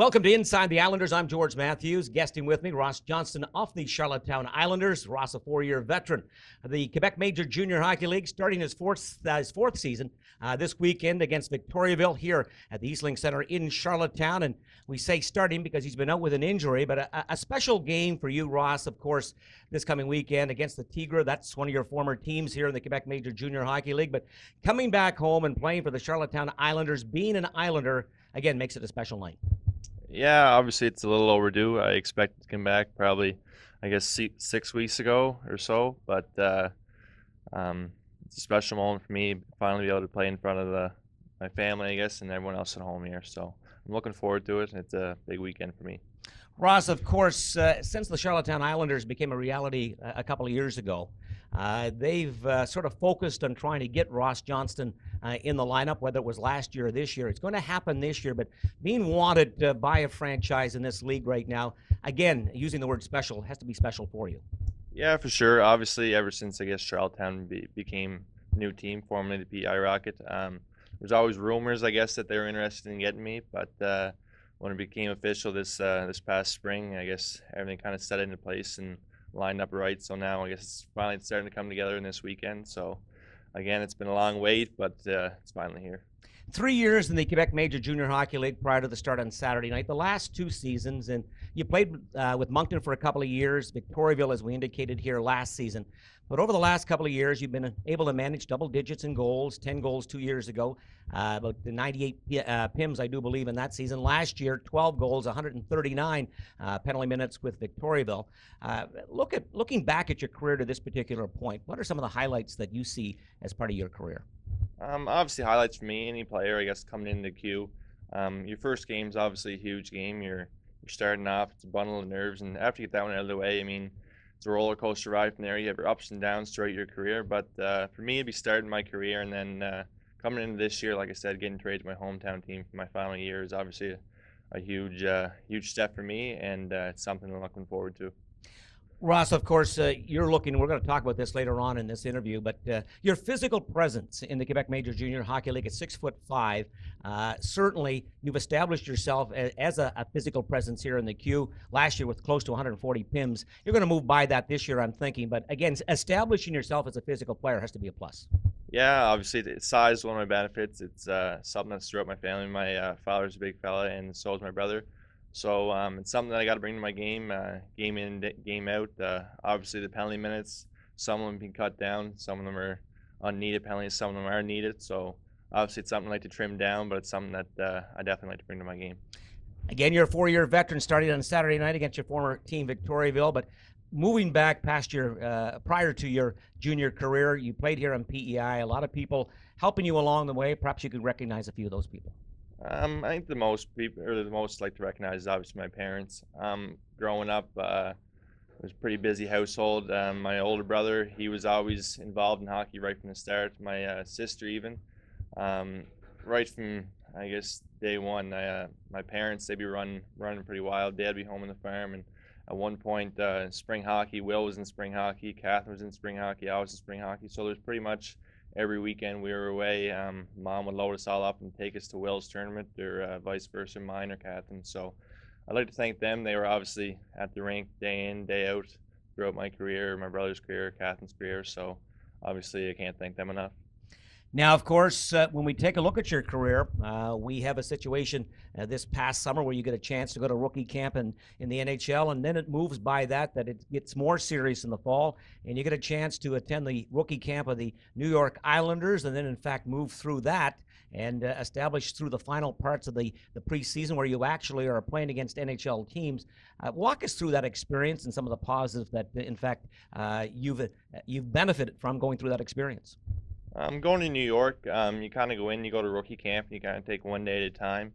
Welcome to Inside the Islanders. I'm George Matthews. Guesting with me, Ross Johnston of the Charlottetown Islanders. Ross, a four-year veteran of the Quebec Major Junior Hockey League, starting his fourth season this weekend against Victoriaville here at the Eastlink Center in Charlottetown. And we say starting because he's been out with an injury, but a special game for you, Ross, of course, this coming weekend against the Tigre. That's one of your former teams here in the Quebec Major Junior Hockey League. But coming back home and playing for the Charlottetown Islanders, being an Islander, again, makes it a special night. Yeah, obviously it's a little overdue. I expected to come back probably, I guess, 6 weeks ago or so. But it's a special moment for me, finally be able to play in front of my family, I guess, and everyone else at home here. So I'm looking forward to it. It's a big weekend for me. Ross, of course, since the Charlottetown Islanders became a reality a couple of years ago, they've sort of focused on trying to get Ross Johnston in the lineup, whether it was last year or this year. It's going to happen this year, but being wanted by a franchise in this league right now, again, using the word special, has to be special for you. Yeah, for sure. Obviously, ever since, I guess, Charlottetown became a new team, formerly the PEI Rocket, there's always rumors, I guess, that they were interested in getting me, but when it became official this past spring, I guess everything kind of set into place and lined up right. So now I guess it's finally starting to come together in this weekend. So again, it's been a long wait, but it's finally here. 3 years in the Quebec Major Junior Hockey League prior to the start on Saturday night. The last 2 seasons, and you played with Moncton for a couple of years, Victoriaville, as we indicated here last season. But over the last couple of years, you've been able to manage double digits in goals, 10 goals 2 years ago, about the 98 PIMs, I do believe, in that season. Last year, 12 goals, 139 penalty minutes with Victoriaville. Looking back at your career to this particular point, what are some of the highlights that you see as part of your career? Obviously, highlights for me, any player, I guess, coming into Q. Your first game is obviously a huge game. You're starting off, it's a bundle of nerves, and after you get that one out of the way, I mean, it's a roller coaster ride from there. You have your ups and downs throughout your career, but for me, it'd be starting my career and then coming into this year, like I said, getting traded to my hometown team for my final year is obviously a huge step for me, and it's something I'm looking forward to. Ross, of course, you're looking, we're going to talk about this later on in this interview, but your physical presence in the Quebec Major Junior Hockey League at 6'5", certainly you've established yourself as a physical presence here in the Q. Last year with close to 140 PIMs. You're going to move by that this year, I'm thinking, but again, establishing yourself as a physical player has to be a plus. Yeah, obviously, size is one of my benefits. It's something that's throughout my family. My father's a big fella, and so is my brother. So it's something that I got to bring to my game, game in, game out. Obviously, the penalty minutes, some of them can cut down. Some of them are unneeded penalties. Some of them are needed. So obviously, it's something I like to trim down, but it's something that I definitely like to bring to my game. Again, you're a 4-year veteran, starting on Saturday night against your former team, Victoriaville. But moving back past your prior to your junior career, you played here on PEI. A lot of people helping you along the way. Perhaps you could recognize a few of those people. I think the most people, or the most like to recognize, is obviously my parents. Growing up, it was a pretty busy household. My older brother, he was always involved in hockey right from the start. My sister even, right from, I guess, day one. My parents, they'd be running pretty wild. Dad'd be home on the farm, and at one point, spring hockey, Will was in spring hockey, Catherine was in spring hockey, I was in spring hockey. So there's pretty much every weekend we were away. Mom would load us all up and take us to Will's tournament, or vice versa, mine or Catherine. So I'd like to thank them. They were obviously at the rink day in, day out throughout my career, my brother's career, Catherine's career. So obviously I can't thank them enough. Now, of course, when we take a look at your career, we have a situation this past summer where you get a chance to go to rookie camp in the NHL, and then it moves by that it gets more serious in the fall, and you get a chance to attend the rookie camp of the New York Islanders, and then, in fact, move through that and establish through the final parts of the preseason where you actually are playing against NHL teams. Walk us through that experience and some of the positives that, in fact, you've benefited from going through that experience. Going to New York, you kind of go in, you go to rookie camp, and you kind of take one day at a time.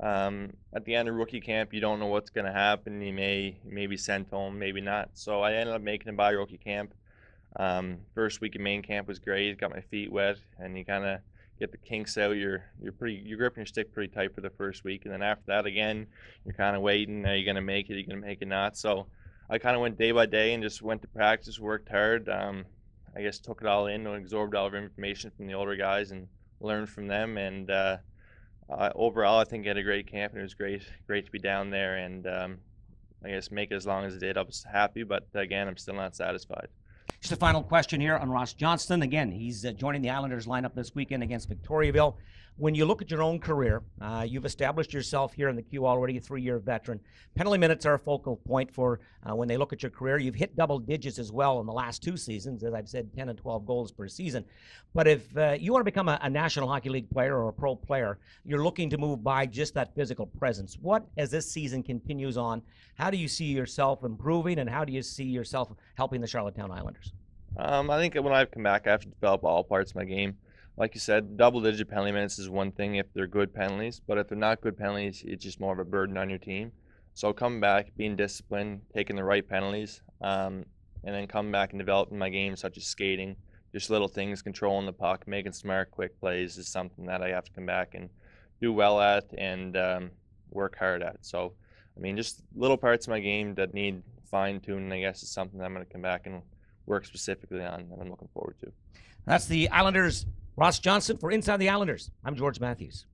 At the end of rookie camp, you don't know what's going to happen. You may be sent home, maybe not. So I ended up making it by rookie camp. First week of main camp was great. Got my feet wet, and you kind of get the kinks out. You're gripping your stick pretty tight for the first week, and then after that, again, you're kind of waiting. Are you going to make it? Are you going to make it not? So I kind of went day by day and just went to practice, worked hard. I guess took it all in and absorbed all of the information from the older guys and learned from them. And Overall, I think I had a great camp, and it was great to be down there, and I guess make it as long as it did. I was happy, but again, I'm still not satisfied. Just a final question here on Ross Johnston. Again, he's joining the Islanders lineup this weekend against Victoriaville. When you look at your own career, you've established yourself here in the Q already, a 3-year veteran. Penalty minutes are a focal point for when they look at your career. You've hit double digits as well in the last 2 seasons, as I've said, 10 and 12 goals per season. But if you want to become a National Hockey League player or a pro player, you're looking to move by just that physical presence. What, as this season continues on, how do you see yourself improving, and how do you see yourself helping the Charlottetown Islanders? I think when I come back, I have to develop all parts of my game. Like you said, double-digit penalty minutes is one thing if they're good penalties, but if they're not good penalties, it's just more of a burden on your team. So coming back, being disciplined, taking the right penalties, and then coming back and developing my game, such as skating, just little things, controlling the puck, making smart, quick plays is something that I have to come back and do well at and work hard at. So, I mean, just little parts of my game that need fine-tuning, I guess, is something that I'm going to come back and work specifically on, and I'm looking forward to. That's the Islanders' Ross Johnston. For Inside the Islanders, I'm George Matthews.